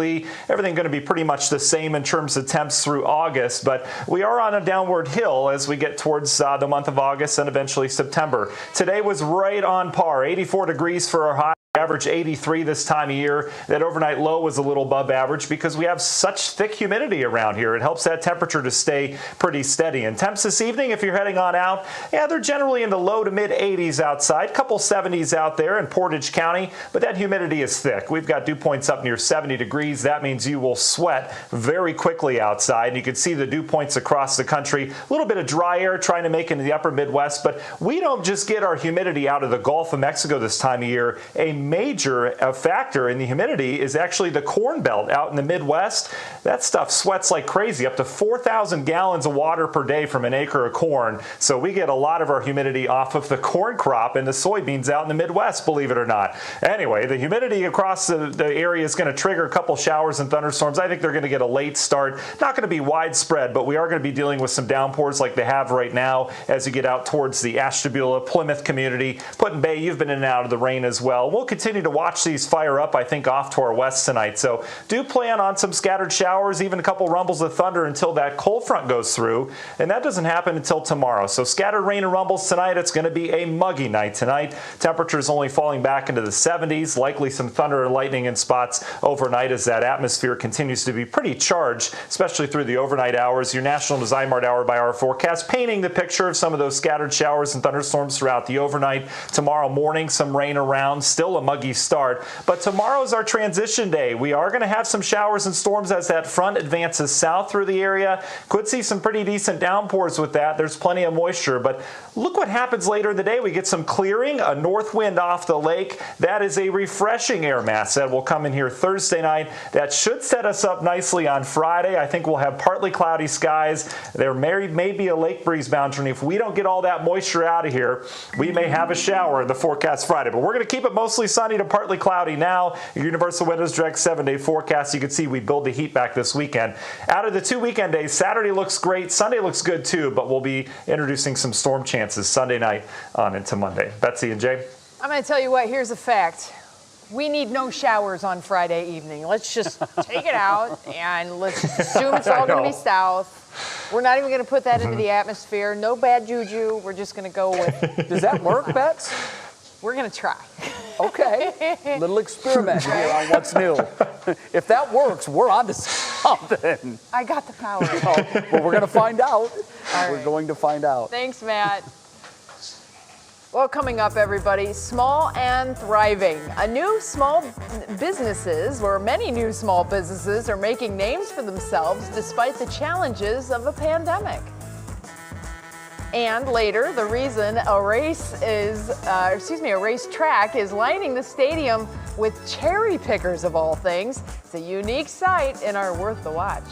Everything going to be pretty much the same in terms of temps through August, but we are on a downward hill as we get towards the month of August and eventually September. Today was right on par, 84 degrees for our high. Average 83 this time of year. That overnight low was a little above average because we have such thick humidity around here. It helps that temperature to stay pretty steady. And temps this evening, if you're heading on out, yeah, they're generally in the low to mid 80s outside. Couple 70s out there in Portage County, but that humidity is thick. We've got dew points up near 70 degrees. That means you will sweat very quickly outside. And you can see the dew points across the country. A little bit of dry air trying to make it into the upper Midwest, but we don't just get our humidity out of the Gulf of Mexico this time of year. A major factor in the humidity is actually the Corn Belt out in the Midwest. That stuff sweats like crazy, up to 4,000 gallons of water per day from an acre of corn. So we get a lot of our humidity off of the corn crop and the soybeans out in the Midwest, believe it or not. Anyway, the humidity across the area is going to trigger a couple showers and thunderstorms. I think they're going to get a late start. Not going to be widespread, but we are going to be dealing with some downpours like they have right now as you get out towards the Ashtabula, Plymouth community. Put-in-Bay, you've been in and out of the rain as well. We'll continue to watch these fire up, I think, off to our west tonight. So do plan on some scattered showers, even a couple rumbles of thunder until that cold front goes through. And that doesn't happen until tomorrow. So scattered rain and rumbles tonight. It's going to be a muggy night tonight. Temperatures only falling back into the 70s. Likely some thunder and lightning in spots overnight as that atmosphere continues to be pretty charged, especially through the overnight hours. Your National Design Mart hour by hour forecast painting the picture of some of those scattered showers and thunderstorms throughout the overnight. Tomorrow morning, some rain around. Still a muggy start, but tomorrow's our transition day. We are going to have some showers and storms as that front advances south through the area. Could see some pretty decent downpours with that. There's plenty of moisture, but look what happens later in the day. We get some clearing, a north wind off the lake. That is a refreshing air mass that will come in here Thursday night. That should set us up nicely on Friday. I think we'll have partly cloudy skies. There may be a lake breeze boundary. If we don't get all that moisture out of here, we may have a shower in the forecast Friday, but we're going to keep it mostly sunny to partly cloudy now. Your Universal Windows Direct 7-day forecast. You can see we build the heat back this weekend. Out of the 2 weekend days, Saturday looks great. Sunday looks good too, but we'll be introducing some storm chances Sunday night on into Monday. Betsy and Jay? I'm going to tell you what, here's a fact. We need no showers on Friday evening. Let's just take it out and let's assume it's all going to be south. We're not even going to put that into the atmosphere. No bad juju. We're just going to go with. Does that work, Bets? We're going to try. Okay. Little experiment here on what's new. If that works, we're on to something. I got the power. Well, we're going to find out. All We're right. going to find out. Thanks, Matt. Well, coming up, everybody, small and thriving. Many new small businesses are making names for themselves despite the challenges of a pandemic. And later, the reason a racetrack is lining the stadium with cherry pickers of all things. It's a unique sight and are worth the watch.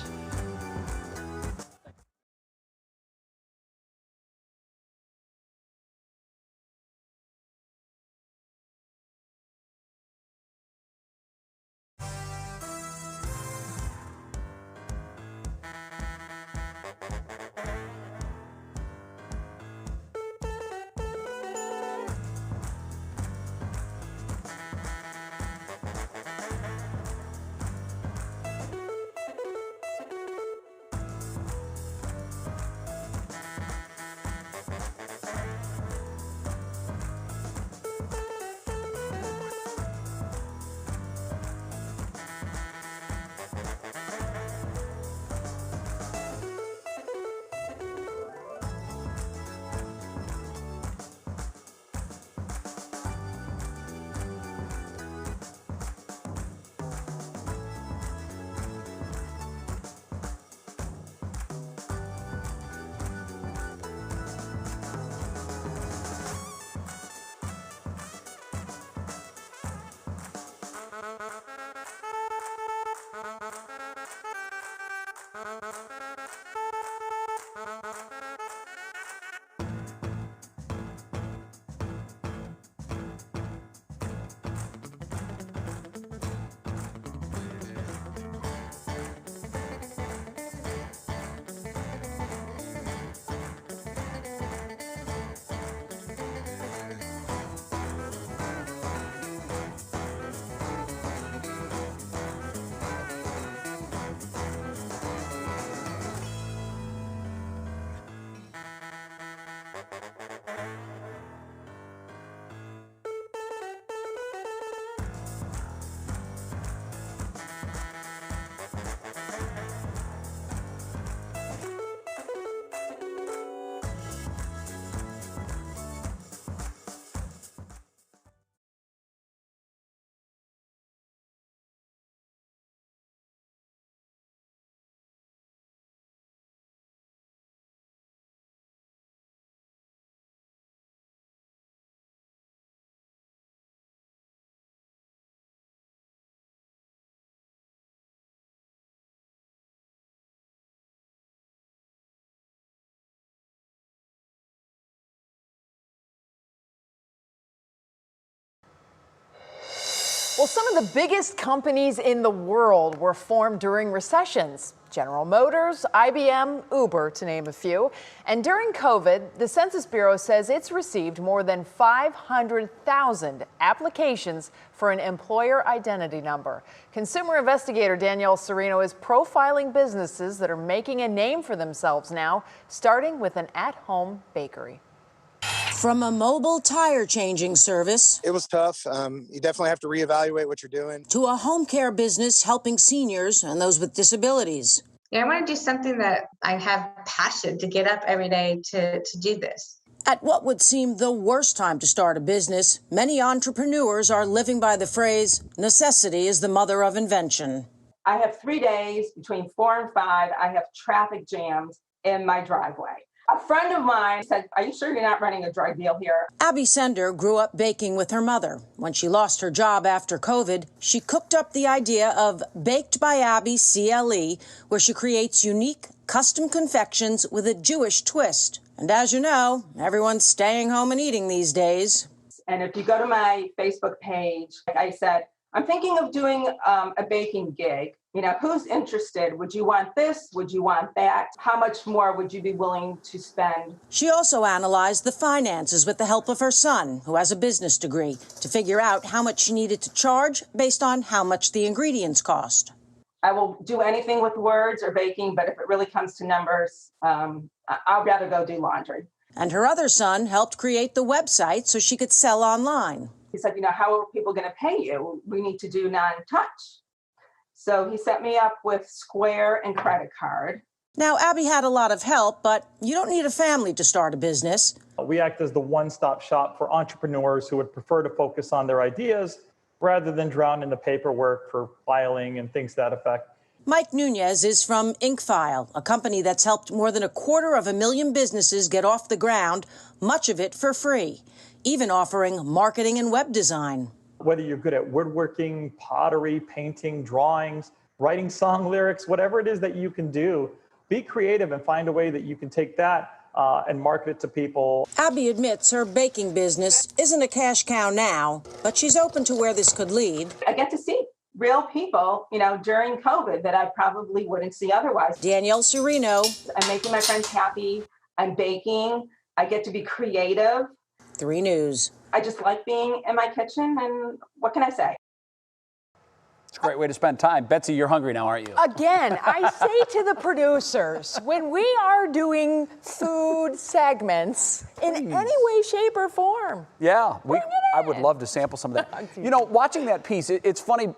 Well, some of the biggest companies in the world were formed during recessions. General Motors, IBM, Uber, to name a few. And during COVID, the Census Bureau says it's received more than 500,000 applications for an employer identity number. Consumer investigator Danielle Serino is profiling businesses that are making a name for themselves now, starting with an at-home bakery. From a mobile tire changing service. It was tough. You definitely have to reevaluate what you're doing. To a home care business helping seniors and those with disabilities. Yeah, I want to do something that I have passion to get up every day to do this. At what would seem the worst time to start a business, many entrepreneurs are living by the phrase, necessity is the mother of invention. I have 3 days between 4 and 5. I have traffic jams in my driveway. A friend of mine said, "Are you sure you're not running a drug deal here?" Abby Sender grew up baking with her mother. When she lost her job after COVID, she cooked up the idea of Baked by Abby CLE, where she creates unique, custom confections with a Jewish twist. And as you know, everyone's staying home and eating these days. And if you go to my Facebook page, like I said, I'm thinking of doing a baking gig. You know, who's interested? Would you want this? Would you want that? How much more would you be willing to spend? She also analyzed the finances with the help of her son, who has a business degree, to figure out how much she needed to charge based on how much the ingredients cost. I will do anything with words or baking, but if it really comes to numbers, I'd rather go do laundry. And her other son helped create the website so she could sell online. He said, you know, how are people going to pay you? We need to do non-touch. So he set me up with Square and credit card. Now, Abby had a lot of help, but you don't need a family to start a business. We act as the one-stop shop for entrepreneurs who would prefer to focus on their ideas rather than drown in the paperwork for filing and things to that effect. Mike Nunez is from InkFile, a company that's helped more than 250,000 businesses get off the ground, much of it for free, even offering marketing and web design. Whether you're good at woodworking, pottery, painting, drawings, writing song lyrics, whatever it is that you can do, be creative and find a way that you can take that and market it to people. Abby admits her baking business isn't a cash cow now, but she's open to where this could lead. I get to see real people, you know, during COVID that I probably wouldn't see otherwise. Danielle Serino. I'm making my friends happy. I'm baking. I get to be creative. 3 News. I just like being in my kitchen, and what can I say? It's a great way to spend time. Betsy, you're hungry now, aren't you? Again, I say to the producers, when we are doing food segments in any way, shape, or form. Yeah, I would love to sample some of that. You know, watching that piece, it's funny,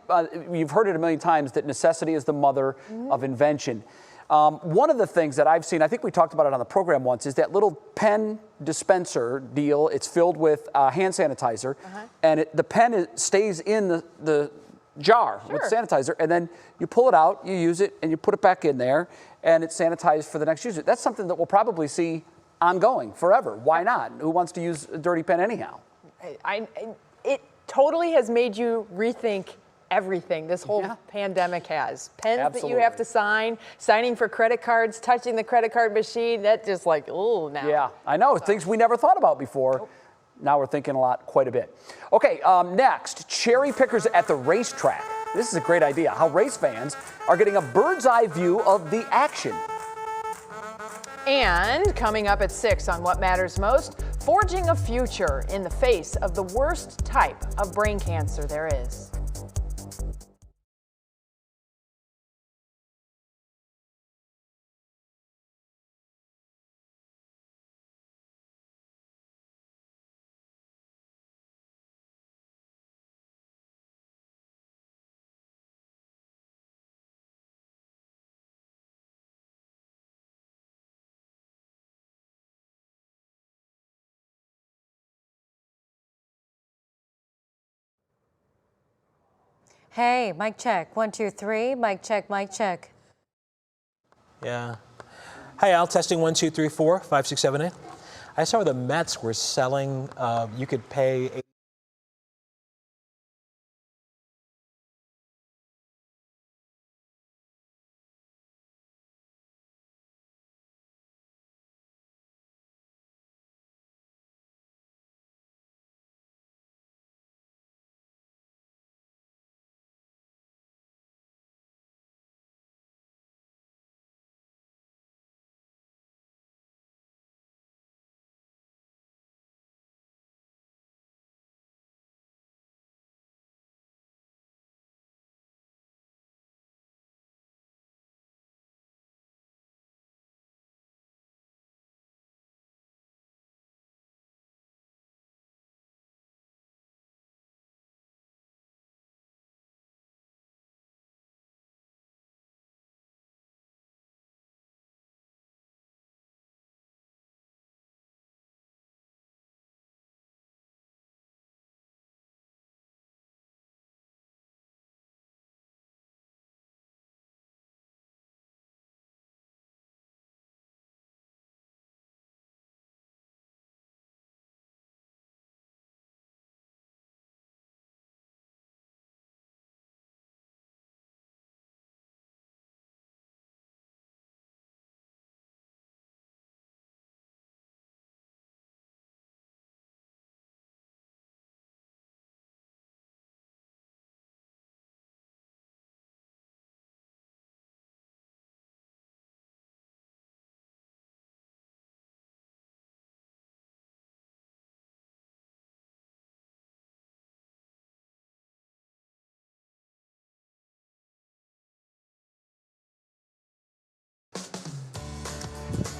you've heard it a million times, that necessity is the mother of invention. One of the things that I've seen, I think we talked about it on the program once, is that little pen dispenser deal. It's filled with hand sanitizer, and the pen stays in the jar with sanitizer, and then you pull it out, you use it, and you put it back in there, and it's sanitized for the next user. That's something that we'll probably see ongoing forever. Why not? Who wants to use a dirty pen anyhow? It totally has made you rethink everything this whole pandemic has. Pens that you have to sign, signing for credit cards, touching the credit card machine, that's just like, ooh, now. Yeah, I know, things we never thought about before. Now we're thinking quite a bit. Okay, next, cherry pickers at the racetrack. This is a great idea, how race fans are getting a bird's eye view of the action. And coming up at 6 on What Matters Most, forging a future in the face of the worst type of brain cancer there is. Hey, mic check. 1, 2, 3. Mic check, mic check. Yeah. Hi, Al. Testing 1, 2, 3, 4, 5, 6, 7, 8. I saw where the Mets were selling. You could pay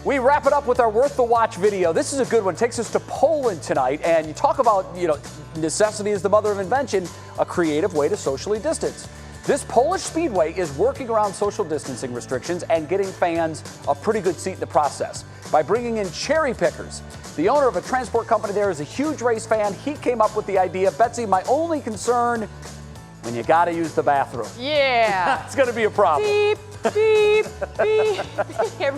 We wrap it up with our Worth the Watch video. This is a good one. It takes us to Poland tonight, and you talk about, necessity is the mother of invention, a creative way to socially distance. This Polish speedway is working around social distancing restrictions and getting fans a pretty good seat in the process by bringing in cherry pickers. The owner of a transport company there is a huge race fan. He came up with the idea. Betsy, my only concern, when you got to use the bathroom. Yeah. It's going to be a problem. Beep, beep, beep.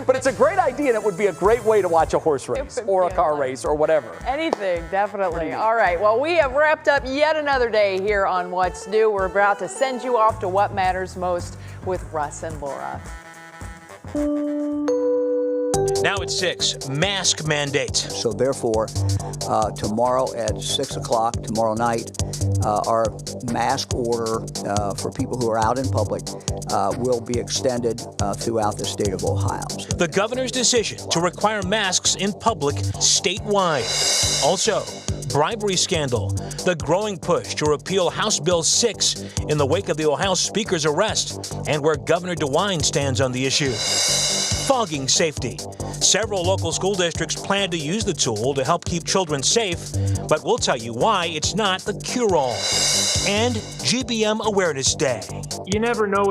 But it's a great idea, and it would be a great way to watch a horse race or a car race or whatever. Anything, definitely. All right, well, we have wrapped up yet another day here on What's New. We're about to send you off to What Matters Most with Russ and Laura. Now at 6, mask mandate. So therefore, tomorrow at 6 o'clock, tomorrow night, our mask order for people who are out in public will be extended throughout the state of Ohio. The governor's decision to require masks in public statewide. Also, bribery scandal, the growing push to repeal House Bill 6 in the wake of the Ohio Speaker's arrest, and where Governor DeWine stands on the issue. Fogging safety. Several local school districts plan to use the tool to help keep children safe, but we'll tell you why it's not the cure-all. And GBM Awareness Day. You never know